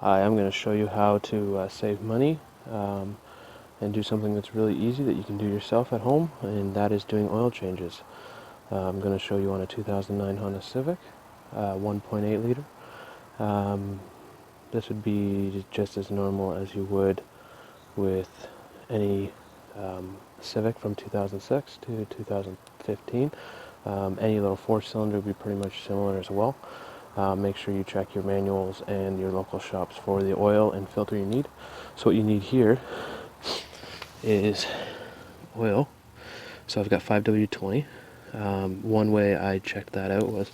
Hi, I'm going to show you how to save money and do something that's really easy that you can do yourself at home, and that is doing oil changes. I'm going to show you on a 2009 Honda Civic, 1.8 liter. This would be just as normal as you would with any Civic from 2006 to 2015. Any little 4-cylinder would be pretty much similar as well. Make sure you check your manuals and your local shops for the oil and filter you need. So what you need here is oil. So I've got 5W20. One way I checked that out was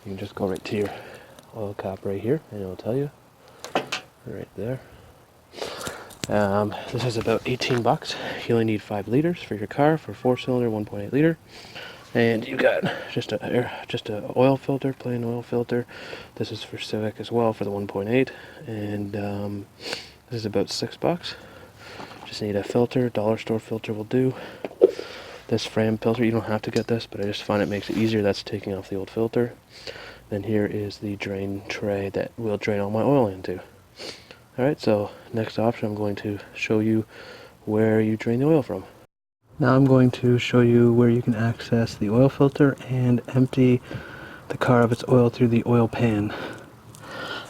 you can just go right to your oil cap right here and it'll tell you right there. This is about 18 bucks. You only need 5 liters for your car for 4-cylinder 1.8 liter. And you got just a oil filter, plain oil filter. This is for Civic as well for the 1.8, and this is about 6 bucks. Just need a filter, dollar store filter will do. This frame filter, you don't have to get this, but I just find it makes it easier. That's taking off the old filter. Then here is the drain tray that will drain all my oil into. Alright, so next option, I'm going to show you where you drain the oil from. Now I'm going to show you where you can access the oil filter and empty the car of its oil through the oil pan.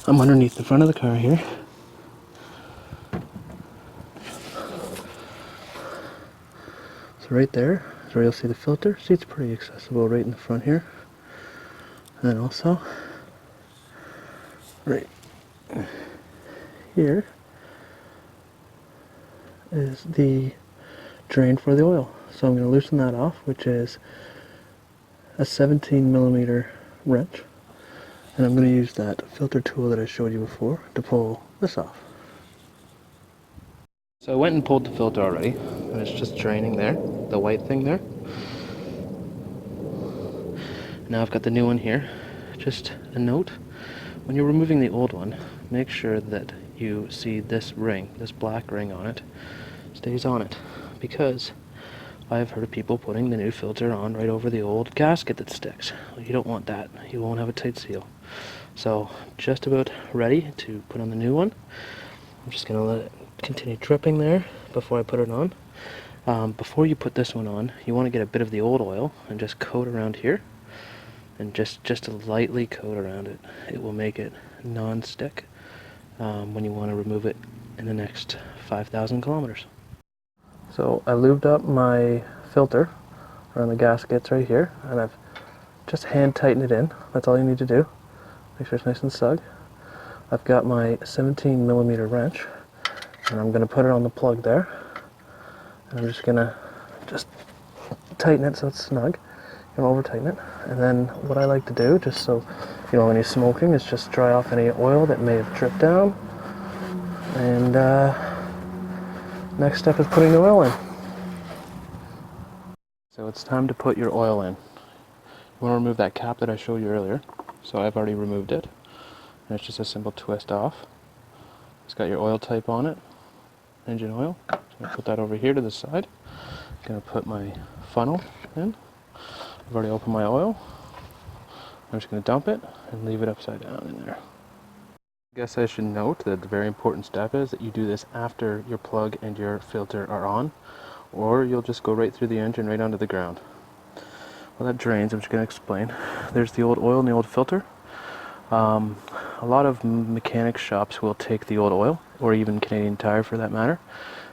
I'm underneath the front of the car here. So right there is where you'll see the filter. See, it's pretty accessible right in the front here. And then also, right here is the drain for the oil. So I'm going to loosen that off, which is a 17mm wrench, and I'm going to use that filter tool that I showed you before to pull this off. So I went and pulled the filter already, and it's just draining there, the white thing there. Now I've got the new one here. Just a note, when you're removing the old one, make sure that you see this ring, this black ring on it, stays on it, because I've heard of people putting the new filter on right over the old gasket that sticks. Well, you don't want that. You won't have a tight seal. So just about ready to put on the new one. I'm just going to let it continue dripping there before I put it on. Before you put this one on, you want to get a bit of the old oil and just coat around here. And just to lightly coat around it. It will make it non-stick when you want to remove it in the next 5,000 kilometers. So I lubed up my filter around the gaskets right here, and I've just hand tightened it in. That's all you need to do. Make sure it's nice and snug. I've got my 17mm wrench, and I'm going to put it on the plug there. And I'm just going to tighten it so it's snug. You don't over tighten it. And then what I like to do, just so you know when you're smoking, is just dry off any oil that may have dripped down. And next step is putting the oil in. So it's time to put your oil in. You want to remove that cap that I showed you earlier. So I've already removed it. And it's just a simple twist off. It's got your oil type on it. Engine oil. So I'm going to put that over here to the side. I'm going to put my funnel in. I've already opened my oil. I'm just going to dump it and leave it upside down in there. I guess I should note that the very important step is that you do this after your plug and your filter are on, or you'll just go right through the engine right onto the ground. Well, that drains. I'm just going to explain. There's the old oil and the old filter. A lot of mechanic shops will take the old oil, or even Canadian Tire for that matter.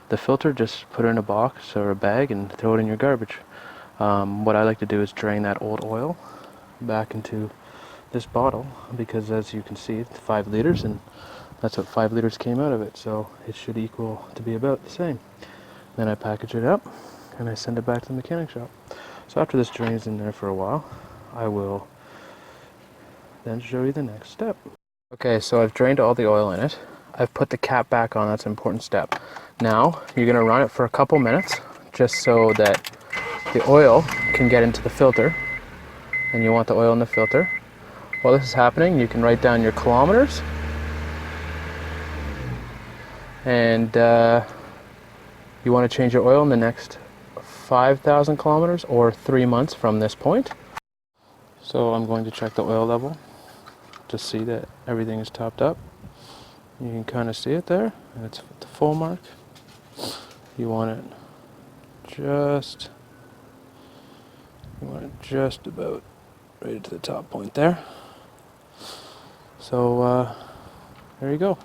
The filter, just put it in a box or a bag and throw it in your garbage. What I like to do is drain that old oil back into this bottle, because as you can see, it's 5 liters, and that's what 5 liters came out of it, so it should equal to be about the same. Then I package it up and I send it back to the mechanic shop. So after this drains in there for a while, I will then show you the next step. Okay, so I've drained all the oil in it. I've put the cap back on. That's an important step. Now you're going to run it for a couple minutes just so that the oil can get into the filter, and you want the oil in the filter. While this is happening, you can write down your kilometers, and you want to change your oil in the next 5,000 kilometers or 3 months from this point. So I'm going to check the oil level to see that everything is topped up. You can kind of see it there, and it's the full mark. You want it just about right to the top point there. So there you go.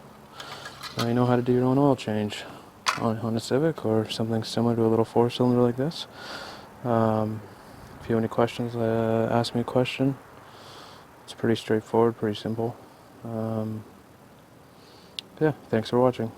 Now you know how to do your own oil change on a Honda Civic or something similar to a little 4-cylinder like this. If you have any questions, ask me a question. It's pretty straightforward, pretty simple. Yeah, thanks for watching.